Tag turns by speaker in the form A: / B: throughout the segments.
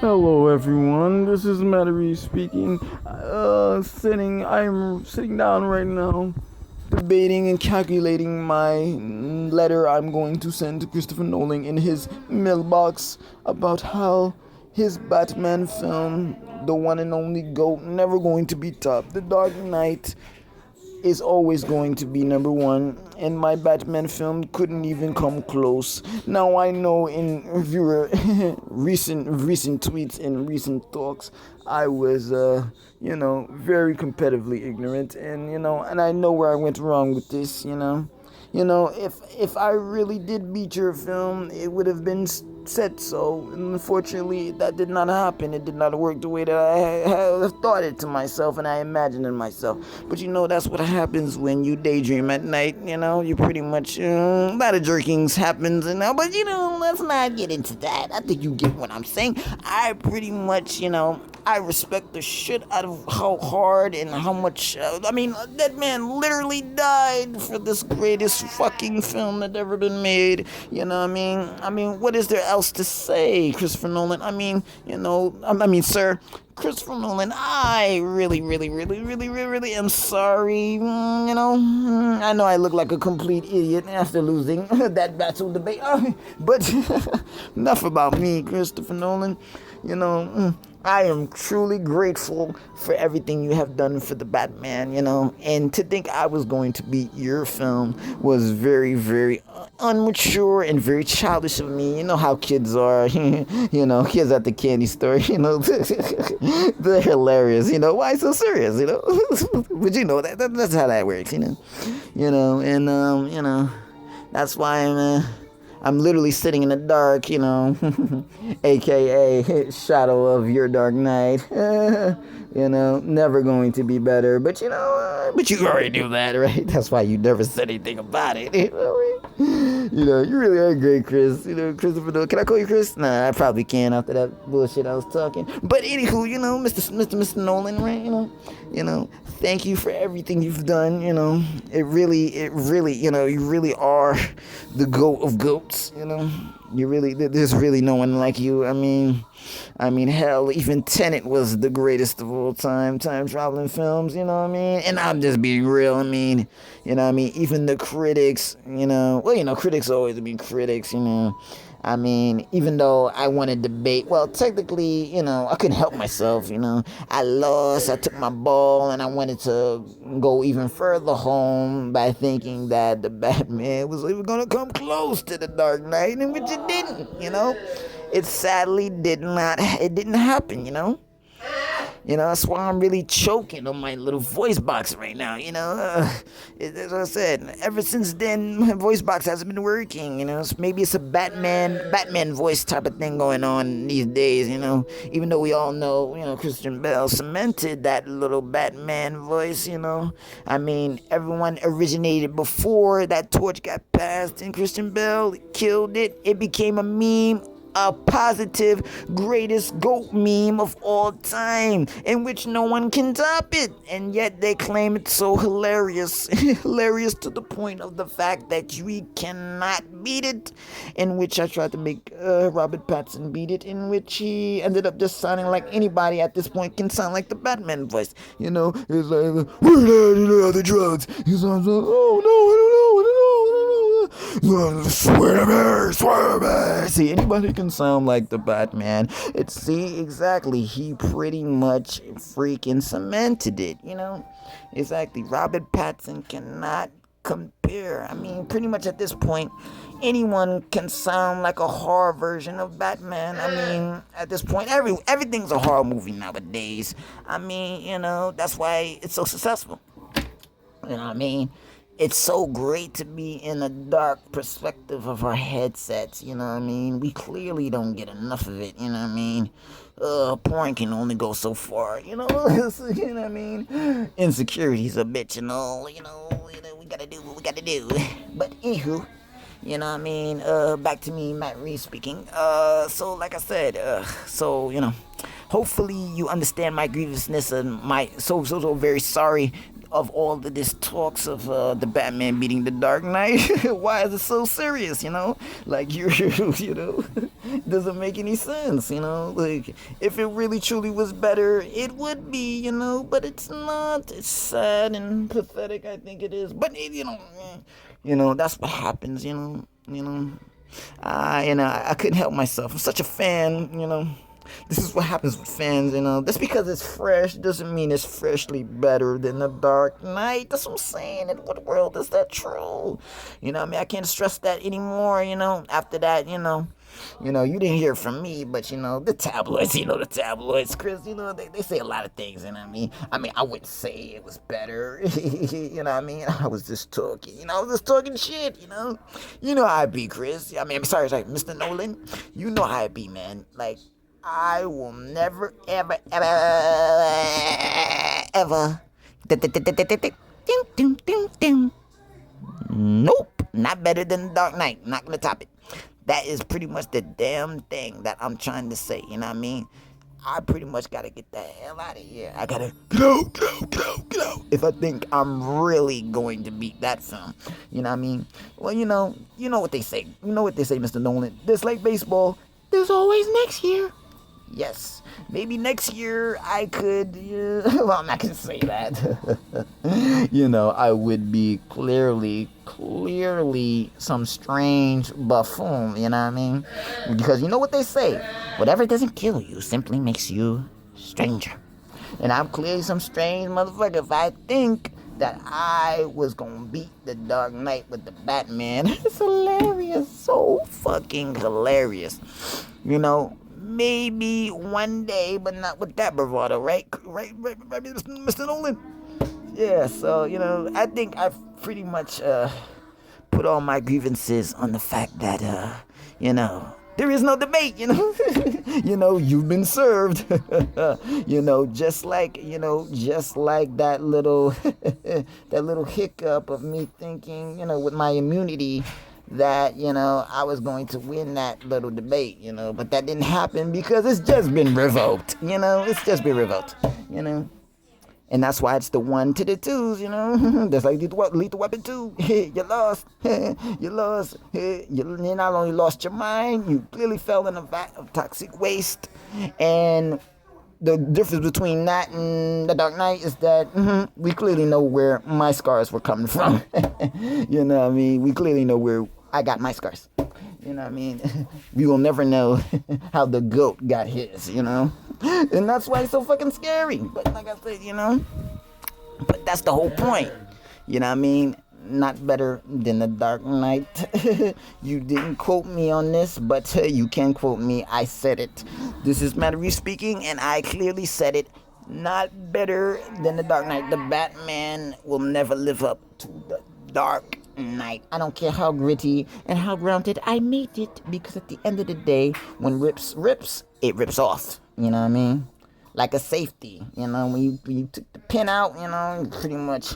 A: Hello everyone, this is Matt Reeves speaking. I'm sitting down right now, debating and calculating my letter I'm going to send to Christopher Nolan in his mailbox about how his Batman film, the one and only GOAT, never going to be topped. The Dark Knight is always going to be number one, and my Batman film couldn't even come close. Now I know in viewer recent tweets and recent talks, I was very competitively ignorant, and and I know where I went wrong with this. If I really did beat your film, it would have been said so. Unfortunately, that did not happen. It did not work the way that I had thought it to myself and I imagined it myself. But that's what happens when you daydream at night. You pretty much a lot of jerkings happens, but let's not get into that. I think you get what I'm saying. I pretty much I respect the shit out of how hard and how much. That man literally died for this greatest fucking film that ever been made. What is there else to say, Christopher Nolan? Sir, Christopher Nolan, I really, really, really, really, really, really am sorry. I know I look like a complete idiot after losing that battle debate. But enough about me, Christopher Nolan. I am truly grateful for everything you have done for the Batman, and to think I was going to beat your film was very, very immature and very childish of me. You know how kids are, kids at the candy store, they're hilarious, why so serious, but that's how that works, that's why I'm literally sitting in the dark, aka shadow of your Dark Knight. Never going to be better. But but you already knew that, right? That's why you never said anything about it. You really are great, Chris. Christopher Nolan. Can I call you Chris? Nah, I probably can after that bullshit I was talking. But anywho, Mr. Nolan, right? Thank you for everything you've done. It really, you really are the GOAT of GOATs. There's really no one like you. Hell, even Tenet was the greatest of all time traveling films, and I'm just being real. Even the critics, critics always be critics, even though I won a debate, well, technically, I couldn't help myself, I lost, I took my ball, and I wanted to go even further home by thinking that the Batman was even going to come close to the Dark Knight, and which it didn't, It sadly didn't happen, that's why I'm really choking on my little voice box right now, as I said, ever since then, my voice box hasn't been working, maybe it's a Batman voice type of thing going on these days, even though we all know, Christian Bale cemented that little Batman voice, everyone originated before that torch got passed, and Christian Bale killed it. It became a meme, a positive, greatest GOAT meme of all time, in which no one can top it, and yet they claim it's so hilarious, hilarious to the point of the fact that we cannot beat it, in which I tried to make Robert Pattinson beat it, in which he ended up just sounding like anybody at this point can sound like the Batman voice, it's like, we're not the drugs, he sounds like, oh no, I don't know, swear to me, see, anybody can sound like the Batman. Exactly, he pretty much freaking cemented it, exactly. Robert Pattinson cannot compare. Pretty much at this point, anyone can sound like a horror version of Batman. At this point, everything's a horror movie nowadays. That's why it's so successful. It's so great to be in a dark perspective of our headsets, We clearly don't get enough of it, porn can only go so far, Insecurity's a bitch and all, we gotta do what we gotta do. But anywho, back to me, Matt Reeves speaking. So like I said, hopefully you understand my grievousness and my so very sorry of all of this talks of the Batman beating the Dark Knight, why is it so serious, Like, doesn't make any sense, Like, if it really truly was better, it would be, but it's not. It's sad and pathetic, I think it is. But, that's what happens, I couldn't help myself. I'm such a fan, This is what happens with fans, Just because it's fresh doesn't mean it's freshly better than The Dark Knight. That's what I'm saying. In what world is that true? I can't stress that anymore, After that, you didn't hear from me, but, the tabloids, Chris, they say a lot of things, I wouldn't say it was better, I was just talking, shit, how I be, Chris. Sorry, Mr. Nolan, how I be, man. Like, I will never, ever, nope, not better than The Dark Knight. Not gonna top it. That is pretty much the damn thing that I'm trying to say. I pretty much gotta get the hell out of here. I gotta get out. If I think I'm really going to beat that film, Well, you know what they say. Mr. Nolan. Just like baseball, there's always next year. Yes, maybe next year I could, well, I'm not going to say that. I would be clearly some strange buffoon, Because you know what they say, whatever doesn't kill you simply makes you stranger. And I'm clearly some strange motherfucker if I think that I was going to beat the Dark Knight with the Batman. It's hilarious, so fucking hilarious, Maybe one day, but not with that bravado, right, Mr. Nolan? Yeah, so, I think I've pretty much put all my grievances on the fact that, there is no debate, you've been served, just like that little, that little hiccup of me thinking, with my immunity, that, I was going to win that little debate, but that didn't happen because it's just been revoked, it's just been revoked, and that's why it's the 1 to the 2s, that's like Lethal Weapon 2, you lost, you not only lost your mind, you clearly fell in a vat of toxic waste, and the difference between that and The Dark Knight is that we clearly know where my scars were coming from. We clearly know where I got my scars. We will never know how the goat got his, And that's why it's so fucking scary. But like I said, but that's the whole point. Not better than The Dark Knight. You didn't quote me on this, but you can quote me. I said it. This is Matt Reeves speaking, and I clearly said it. Not better than The Dark Knight. The Batman will never live up to The Dark Knight. I don't care how gritty and how grounded I made it, because at the end of the day, when rips, it rips off. Like a safety, when you took the pin out, pretty much,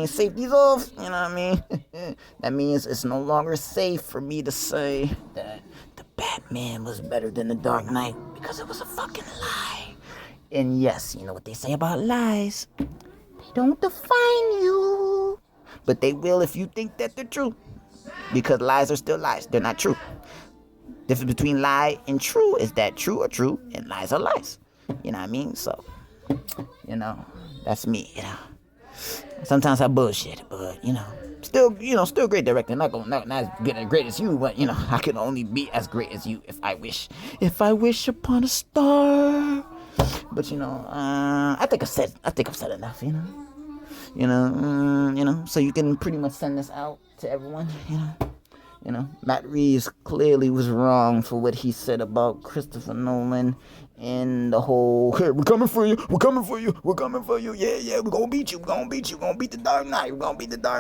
A: safety's off, that means it's no longer safe for me to say that the Batman was better than The Dark Knight, because it was a fucking lie. And yes, you know what they say about lies, they don't define you, but they will if you think that they're true, because lies are still lies, they're not true. Difference between lie and true is that true are true and lies are lies. So, that's me, Sometimes I bullshit, but, still great director. Not as good as great as you, but, I can only be as great as you if I wish. If I wish upon a star. But, I think I've said enough, so you can pretty much send this out to everyone, Matt Reeves clearly was wrong for what he said about Christopher Nolan and the whole, hey, we're coming for you, yeah, we're gonna beat you, we're gonna beat The Dark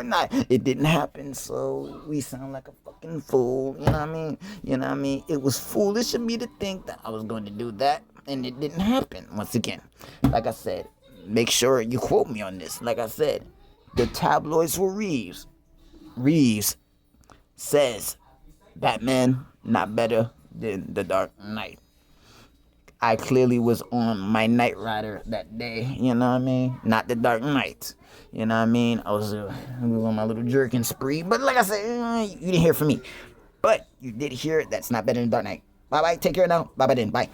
A: Knight, It didn't happen, so we sound like a fucking fool, It was foolish of me to think that I was going to do that, and it didn't happen. Once again, like I said, make sure you quote me on this. Like I said, the tabloids were Reeves says Batman not better than The Dark Knight. I clearly was on my Knight Rider that day, you know what I mean? Not the Dark Knight, you know what I mean? I was on my little jerking spree, but like I said, you didn't hear from me. But you did hear it. That's not better than Dark Knight. Bye-bye. Take care now. Bye-bye then. Bye.